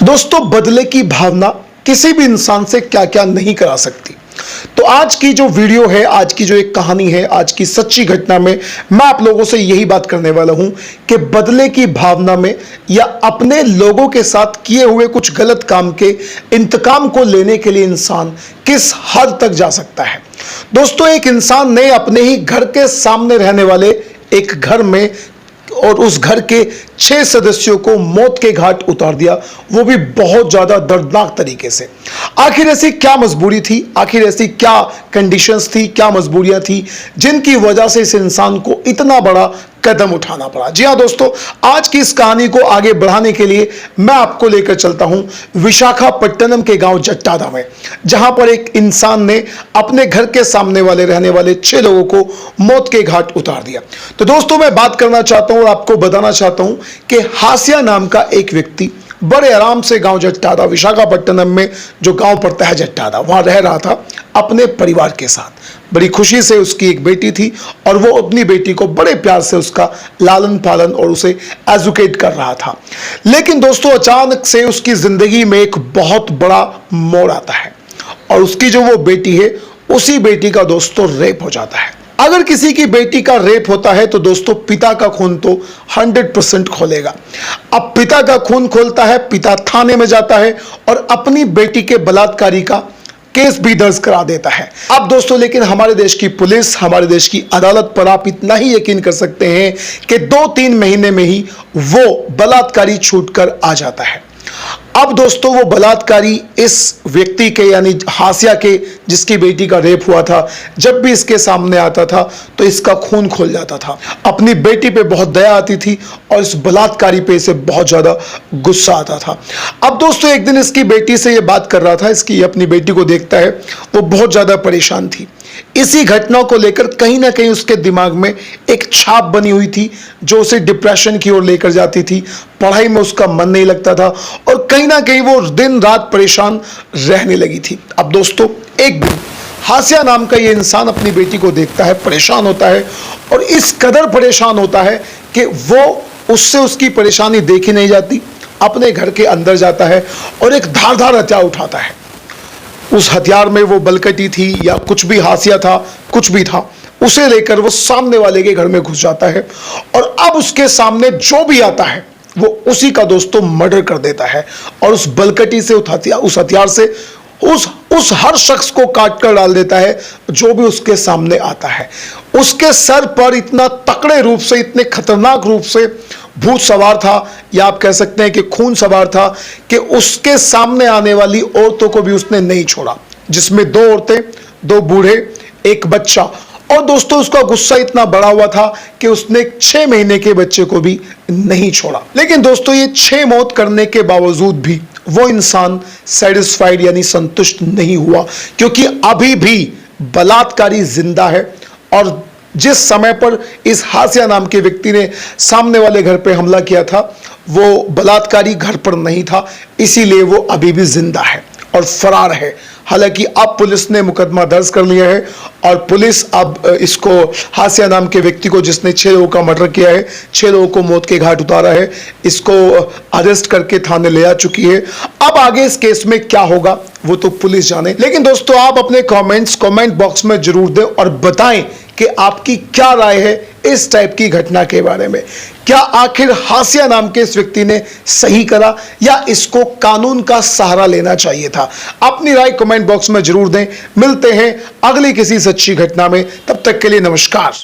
दोस्तों, बदले की भावना किसी भी इंसान से क्या क्या नहीं करा सकती। तो आज की जो वीडियो है, आज की जो एक कहानी है, आज की सच्ची घटना में मैं आप लोगों से यही बात करने वाला हूं कि बदले की भावना में या अपने लोगों के साथ किए हुए कुछ गलत काम के इंतकाम को लेने के लिए इंसान किस हद तक जा सकता है। दोस्तों, एक इंसान ने अपने ही घर के सामने रहने वाले एक घर में और उस घर के 6 सदस्यों को मौत के घाट उतार दिया, वो भी बहुत ज्यादा दर्दनाक तरीके से। आखिर ऐसी क्या मजबूरी थी, आखिर ऐसी क्या कंडीशंस थी, क्या मजबूरियां थी जिनकी वजह से इस इंसान को इतना बड़ा कदम उठाना पड़ा। जी हां दोस्तों, आज की इस कहानी को आगे बढ़ाने के लिए मैं आपको लेकर चलता हूं विशाखापट्टनम के गांव जट्टादा में, जहां पर एक इंसान ने अपने घर के सामने वाले रहने वाले 6 लोगों को मौत के घाट उतार दिया। तो दोस्तों, मैं बात करना चाहता हूं और आपको बताना चाहता हूं कि हासिया नाम का एक व्यक्ति बड़े आराम से गांव जट्टादा, विशाखापट्टनम में जो गांव पड़ता है जट्टादा, वहां रह रहा था अपने परिवार के साथ। बड़ी खुशी से उसकी एक बेटी थी और वो अपनी बेटी को बड़े प्यार से उसका लालन पालन और उसे एजुकेट कर रहा था। लेकिन दोस्तों, अचानक से उसकी जिंदगी में एक बहुत बड़ा मोड़ आता है और उसकी जो वो बेटी है, उसी बेटी का दोस्तों रेप हो जाता है। अगर किसी की बेटी का रेप होता है तो दोस्तों पिता का खून तो 100% खोलेगा। अब पिता का खून खोलता है, पिता थाने में जाता है और अपनी बेटी के बलात्कारी का केस भी दर्ज करा देता है। अब दोस्तों, लेकिन हमारे देश की पुलिस, हमारे देश की अदालत पर आप इतना ही यकीन कर सकते हैं कि 2-3 महीने में ही वो बलात्कारी छूटकर आ जाता है। अब दोस्तों, वो बलात्कारी इस व्यक्ति के यानी हासिया के, जिसकी बेटी का रेप हुआ था, जब भी इसके सामने आता था तो इसका खून खोल जाता था। अपनी बेटी पे बहुत दया आती थी और इस बलात्कारी पे इसे बहुत ज्यादा गुस्सा आता था। अब दोस्तों, एक दिन इसकी बेटी से ये बात कर रहा था, इसकी अपनी बेटी को देखता है, वो बहुत ज्यादा परेशान थी। इसी घटना को लेकर कहीं ना कहीं उसके दिमाग में एक छाप बनी हुई थी जो उसे डिप्रेशन की ओर लेकर जाती थी। पढ़ाई में उसका मन नहीं लगता था और कहीं ना कहीं वो दिन रात परेशान रहने लगी थी। अब दोस्तों, एक दिन हासिया नाम का ये इंसान अपनी बेटी को देखता है, परेशान होता है और इस कदर परेशान होता है कि वो उससे उसकी परेशानी देखी नहीं जाती, अपने घर के अंदर जाता है और एक धारदार हथियार उठाता है। उस हथियार में वो बलकटी थी या कुछ भी हासिया था, कुछ भी था, उसे लेकर वो सामने वाले के घर में घुस जाता है और अब उसके सामने जो भी आता है वो उसी का दोस्तों मर्डर कर देता है और उस बलकटी से उस हथियार से उस हर शख्स को काट कर डाल देता है जो भी उसके सामने आता है। उसके सर पर इतना तकड़े रूप से, इतने खतरनाक रूप से भूत सवार था, या आप कह सकते हैं कि खून सवार था, कि उसके सामने आने वाली औरतों को भी उसने नहीं छोड़ा, जिसमें 2 औरतें, 2 बूढ़े, एक बच्चा। और दोस्तों, उसका गुस्सा इतना बड़ा हुआ था कि उसने 6 महीने के बच्चे को भी नहीं छोड़ा। लेकिन दोस्तों, ये 6 मौत करने के बावजूद भी वो इंसान सेटिस्फाइड यानी संतुष्ट नहीं हुआ, क्योंकि अभी भी बलात्कारी जिंदा है और जिस समय पर इस हासिया नाम के व्यक्ति ने सामने वाले घर पे हमला किया था, वो बलात्कारी घर पर नहीं था, इसीलिए वो अभी भी जिंदा है और फरार है। हालांकि अब पुलिस ने मुकदमा दर्ज कर लिया है और पुलिस अब इसको, हासिया नाम के व्यक्ति को जिसने 6 लोगों का मर्डर किया है, 6 लोगों को मौत के घाट उतारा है, इसको अरेस्ट करके थाने ले आ चुकी है। अब आगे इस केस में क्या होगा वो तो पुलिस जाने। लेकिन दोस्तों, आप अपने कमेंट बॉक्स में जरूर दें और बताएं कि आपकी क्या राय है इस टाइप की घटना के बारे में। क्या आखिर हासिया नाम के इस व्यक्ति ने सही करा या इसको कानून का सहारा लेना चाहिए था? अपनी राय कमेंट बॉक्स में जरूर दें। मिलते हैं अगली किसी सच्ची घटना में, तब तक के लिए नमस्कार।